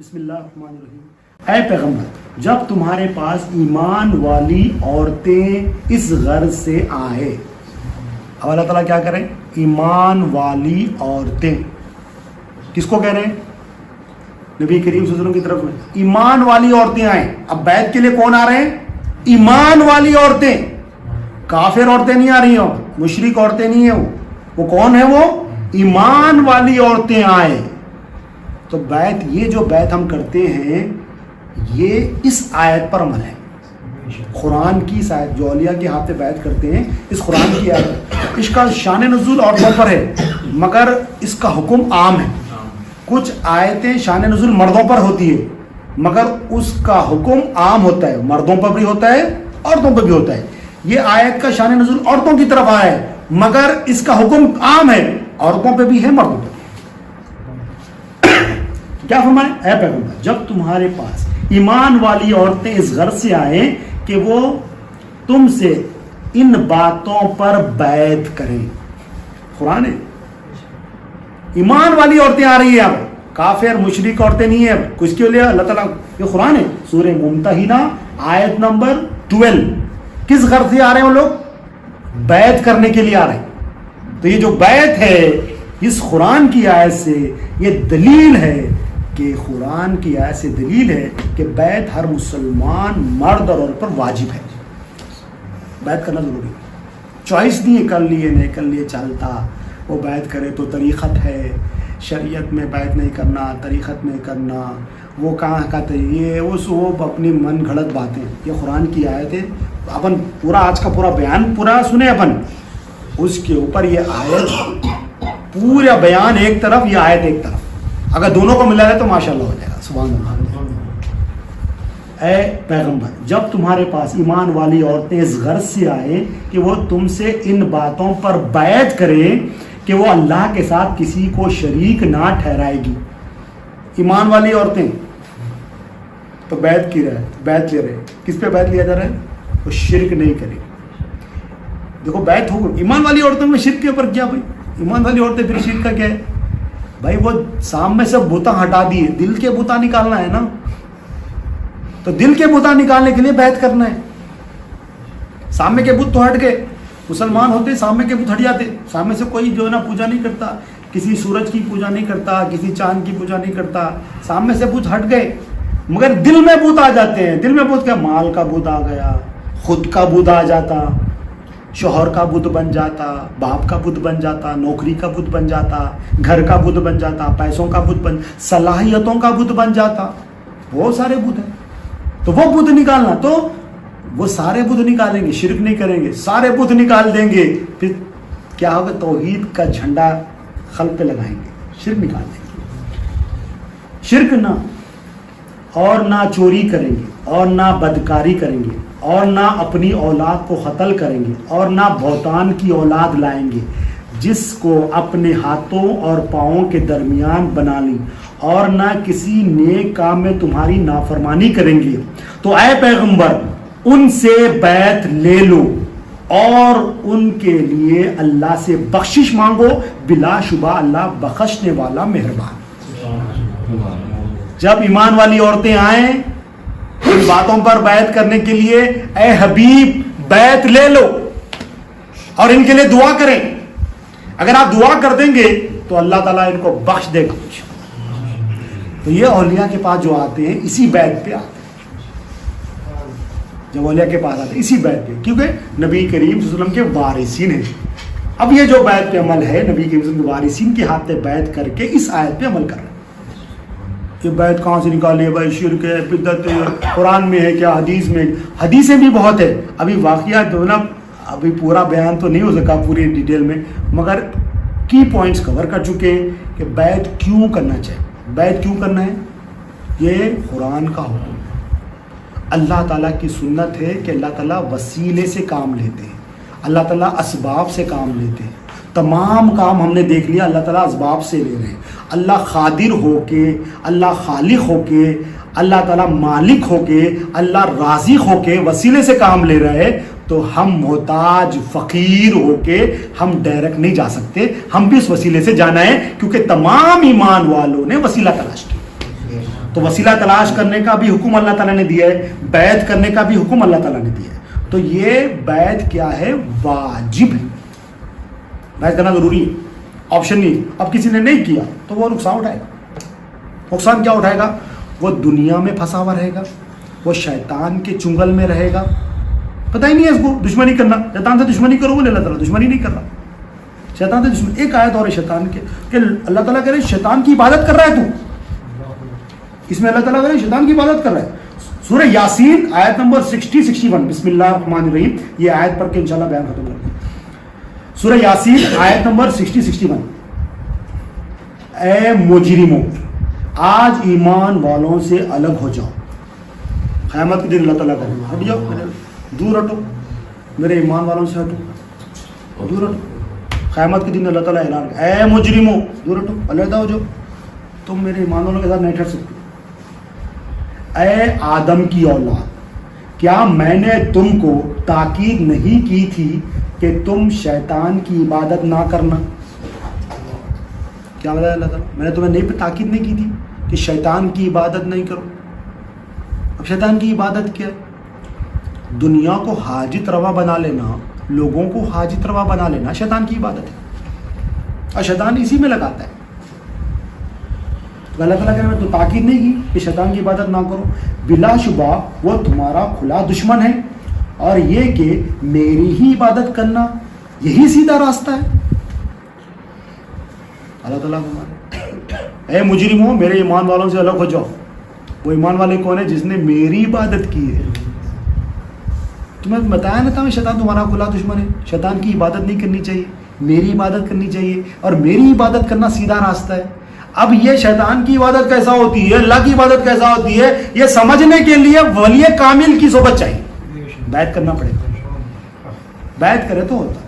بسم اللہ الرحمن الرحیم۔ اے پیغمبر، جب تمہارے پاس ایمان والی عورتیں اس غرض سے آئے، اب اللہ تعالیٰ کیا کریں؟ ایمان والی عورتیں کس کو کہہ رہے ہیں؟ نبی کریم صلی اللہ علیہ وسلم کی طرف میں ایمان والی عورتیں آئیں۔ اب بیعت کے لیے کون آ رہے ہیں؟ ایمان والی عورتیں، کافر عورتیں نہیں آ رہی ہیں، مشرک عورتیں نہیں ہیں۔ وہ کون ہے؟ وہ ایمان والی عورتیں آئیں۔ تو بیعت، یہ جو بیعت ہم کرتے ہیں یہ اس آیت پر عمل ہے، قرآن کی اس آیت جو اولیاء کے ہاتھ پہ بیعت کرتے ہیں، اس قرآن کی آیت۔ اس کا شان نزول عورتوں پر ہے مگر اس کا حکم عام ہے۔ کچھ آیتیں شان نزول مردوں پر ہوتی ہے مگر اس کا حکم عام ہوتا ہے، مردوں پر بھی ہوتا ہے عورتوں پر بھی ہوتا ہے۔ یہ آیت کا شان نزول عورتوں کی طرف آیا ہے مگر اس کا حکم عام ہے، عورتوں پہ بھی ہے مردوں پہ۔ کیا فرمائے؟ اے پیغمبر، جب تمہارے پاس ایمان والی عورتیں اس غرض سے آئیں کہ وہ تم سے ان باتوں پر بیعت کریں، قرآن ہے، ایمان والی عورتیں آ رہی ہیں، اب کافر مشرک عورتیں نہیں ہیں، کس کے لیے؟ اللہ تعالیٰ، یہ قرآن ہے، سورہ ممتحنہ آیت نمبر 12۔ کس غرض سے آ رہے ہیں وہ لوگ؟ بیعت کرنے کے لیے آ رہے ہیں۔ تو یہ جو بیعت ہے اس قرآن کی آیت سے یہ دلیل ہے کہ قرآن کی آیت سے دلیل ہے کہ بیعت ہر مسلمان مرد اور عورت پر واجب ہے، بیعت کرنا ضروری ہے۔ چوائس نہیں ہے، کر لیے نہیں کر لیے چلتا، وہ بیعت کرے تو طریقت ہے، شریعت میں بیعت نہیں کرنا، طریقت نہیں کرنا، وہ کہاں کا یہ وہ اپنی من گھڑت باتیں۔ یہ قرآن کی آیت ہے، اپن پورا آج کا پورا بیان پورا سنیں، اپن اس کے اوپر یہ آیت پورا بیان ایک طرف، یہ آیت ایک طرف، اگر دونوں کو ملا ہے تو ماشاءاللہ ہو جائے گا۔ سبحان اللہ۔ اے پیغمبر، جب تمہارے پاس ایمان والی عورتیں اس غرض سے آئے کہ وہ تم سے ان باتوں پر بیعت کریں کہ وہ اللہ کے ساتھ کسی کو شریک نہ ٹھہرائے گی۔ ایمان والی عورتیں تو بیعت کی رہے، بیعت لے رہے، کس پہ بیعت لیا جا رہا ہے؟ وہ شرک نہیں کرے۔ دیکھو بیعت ہو ایمان والی عورتوں میں، شرک کے اوپر کیا بھائی؟ ایمان والی عورتیں پھر شرک کا کیا ہے بھائی؟ وہ سامنے سے بوتا ہٹا دیے، دل کے بوتا نکالنا ہے نا، تو دل کے بوتا نکالنے کے لیے بیعت کرنا ہے۔ سامنے کے بت تو ہٹ گئے، مسلمان ہوتے سامنے کے بت ہٹ جاتے، سامنے سے کوئی جو ہے نا پوجا نہیں کرتا، کسی سورج کی پوجا نہیں کرتا، کسی چاند کی پوجا نہیں کرتا، سامنے سے بت ہٹ گئے مگر دل میں بت آ جاتے ہیں۔ دل میں بت کیا؟ مال کا بت آ گیا، خود کا بت آ جاتا، شوہر کا بت بن جاتا، باپ کا بت بن جاتا، نوکری کا بت بن جاتا، گھر کا بت بن جاتا، پیسوں کا بت بن، صلاحیتوں کا بت بن جاتا، بہت سارے بت ہیں۔ تو وہ بت نکالنا، تو وہ سارے بت نکالیں گے، شرک نہیں کریں گے، سارے بت نکال دیں گے، پھر کیا ہوگا؟ توحید کا جھنڈا خلق پہ لگائیں گے، شرک نکال دیں گے۔ شرک نہ، اور نہ چوری کریں گے، اور نہ بدکاری کریں گے، اور نہ اپنی اولاد کو قتل کریں گے، اور نہ بہتان کی اولاد لائیں گے جس کو اپنے ہاتھوں اور پاؤں کے درمیان بنا لی، اور نہ کسی نیک کام میں تمہاری نافرمانی کریں گے۔ تو اے پیغمبر، ان سے بیعت لے لو اور ان کے لیے اللہ سے بخشش مانگو، بلا شبہ اللہ بخشنے والا مہربان۔ جب ایمان والی عورتیں آئیں ان باتوں پر بیعت کرنے کے لیے، اے حبیب بیعت لے لو اور ان کے لیے دعا کریں۔ اگر آپ دعا کر دیں گے تو اللہ تعالیٰ ان کو بخش دے گا۔ تو یہ اولیاء کے پاس جو آتے ہیں اسی بیعت پہ آتے ہیں، جب اولیاء کے پاس آتے ہیں اسی بیعت پہ، کیونکہ نبی کریم صلی اللہ علیہ وسلم کے وارثین ہیں۔ اب یہ جو بیعت پہ عمل ہے، نبی کریم صلی اللہ علیہ وسلم کے وارثین کے ہاتھ پہ بیعت کر کے اس آیت پہ عمل کر رہے ہیں۔ یہ بیعت کہاں سے نکالی ہے بھائی؟ شرک ہے، بدعت ہے، قرآن میں ہے کیا؟ حدیث میں، حدیثیں بھی بہت ہے۔ ابھی واقعات جو نا، ابھی پورا بیان تو نہیں ہو سکا پوری ڈیٹیل میں، مگر کی پوائنٹس کور کر چکے ہیں کہ بیعت کیوں کرنا چاہیے، بیعت کیوں کرنا ہے۔ یہ قرآن کا حکم ہے، اللہ تعالیٰ کی سنت ہے کہ اللہ تعالیٰ وسیلے سے کام لیتے ہیں، اللہ تعالیٰ اسباب سے کام لیتے ہیں۔ تمام کام ہم نے دیکھ لیا اللہ تعالیٰ اسباب سے لے رہے ہیں۔ اللہ قادر ہو کے، اللہ خالق ہو کے، اللہ تعالیٰ مالک ہو کے، اللہ رازق ہو کے وسیلے سے کام لے رہے ہیں، تو ہم محتاج فقیر ہو کے ہم ڈائریکٹ نہیں جا سکتے، ہم بھی اس وسیلے سے جانا ہے، کیونکہ تمام ایمان والوں نے وسیلہ تلاش کیا۔ تو وسیلہ تلاش کرنے کا بھی حکم اللہ تعالیٰ نے دیا ہے, بیعت کرنے کا بھی حکم اللہ تعالیٰ نے دیا ہے. تو یہ بیعت کیا ہے؟ واجب ہے. بیعت کرنا ضروری ہے, آپشن نہیں. اب کسی نے نہیں کیا تو وہ نقصان اٹھائے گا. نقصان کیا اٹھائے گا؟ وہ دنیا میں پھنسا ہوا رہے گا, وہ شیطان کے چنگل میں رہے گا. پتہ ہی نہیں ہے اس کو دشمنی کرنا. شیطان سے دشمنی کرو, بولے اللہ تعالیٰ دشمنی نہیں کر رہا. شیطان سے دشمنی. ایک آیت اور ہے شیطان کے کہ اللہ تعالیٰ کہہ رہے شیطان کی عبادت کر رہا ہے تو. اس میں اللہ تعالیٰ کہہ رہے شیطان کی عبادت کر رہا ہے. سورہ یاسین آیت نمبر 60-61. بسم اللہ الرحمن الرحیم. یہ آیت پڑھ کے انشاءاللہ بیان ختم کرتے ہیں. سورہ یاسین آیت نمبر 60-61. اے مجرموں, آج ایمان والوں سے الگ ہو جاؤ. قیامت کے دن اللہ تعالیٰ کہے گا ہٹ جاؤ, دور ہٹو, میرے ایمان والوں سے ہٹو, دور ہٹو. قیامت کے دن اللہ تعالیٰ اعلان کرے اے مجرموں دور ہٹو, علیحدہ ہو جاؤ, تم میرے ایمان والوں کے ساتھ نہیں ٹھہر سکتے. اے آدم کی اولاد, کیا میں نے تم کو تاکید نہیں کی تھی کہ تم شیطان کی عبادت نہ کرنا؟ کیا بتایا اللہ تعالیٰ؟ میں نے تمہیں نہیں تاکید نہیں کی تھی کہ شیطان کی عبادت نہیں کرو. اب شیطان کی عبادت کیا؟ دنیا کو حاجت روا بنا لینا, لوگوں کو حاجت روا بنا لینا شیطان کی عبادت ہے, اور شیطان اسی میں لگاتا ہے. اللہ تعالیٰ کہنے میں تو تاکید نہیں کی کہ شیطان کی عبادت نہ کرو, بلا شبہ وہ تمہارا کھلا دشمن ہے, اور یہ کہ میری ہی عبادت کرنا یہی سیدھا راستہ ہے. اللہ تعالیٰ اے مجرموں میرے ایمان والوں سے الگ ہو جاؤ. وہ ایمان والے کون ہے؟ جس نے میری عبادت کی ہے. تمہیں بتایا نا تھا شیطان تمہارا کھلا دشمن ہے, شیطان کی عبادت نہیں کرنی چاہیے, میری عبادت کرنی چاہیے, اور میری عبادت کرنا سیدھا راستہ ہے. اب یہ شیطان کی عبادت کیسا ہوتی ہے, اللہ کی عبادت کیسا ہوتی ہے, یہ سمجھنے کے لیے ولی کامل کی صحبت چاہیے. بیعت کرنا پڑے گا, بیعت کرے تو ہوتا.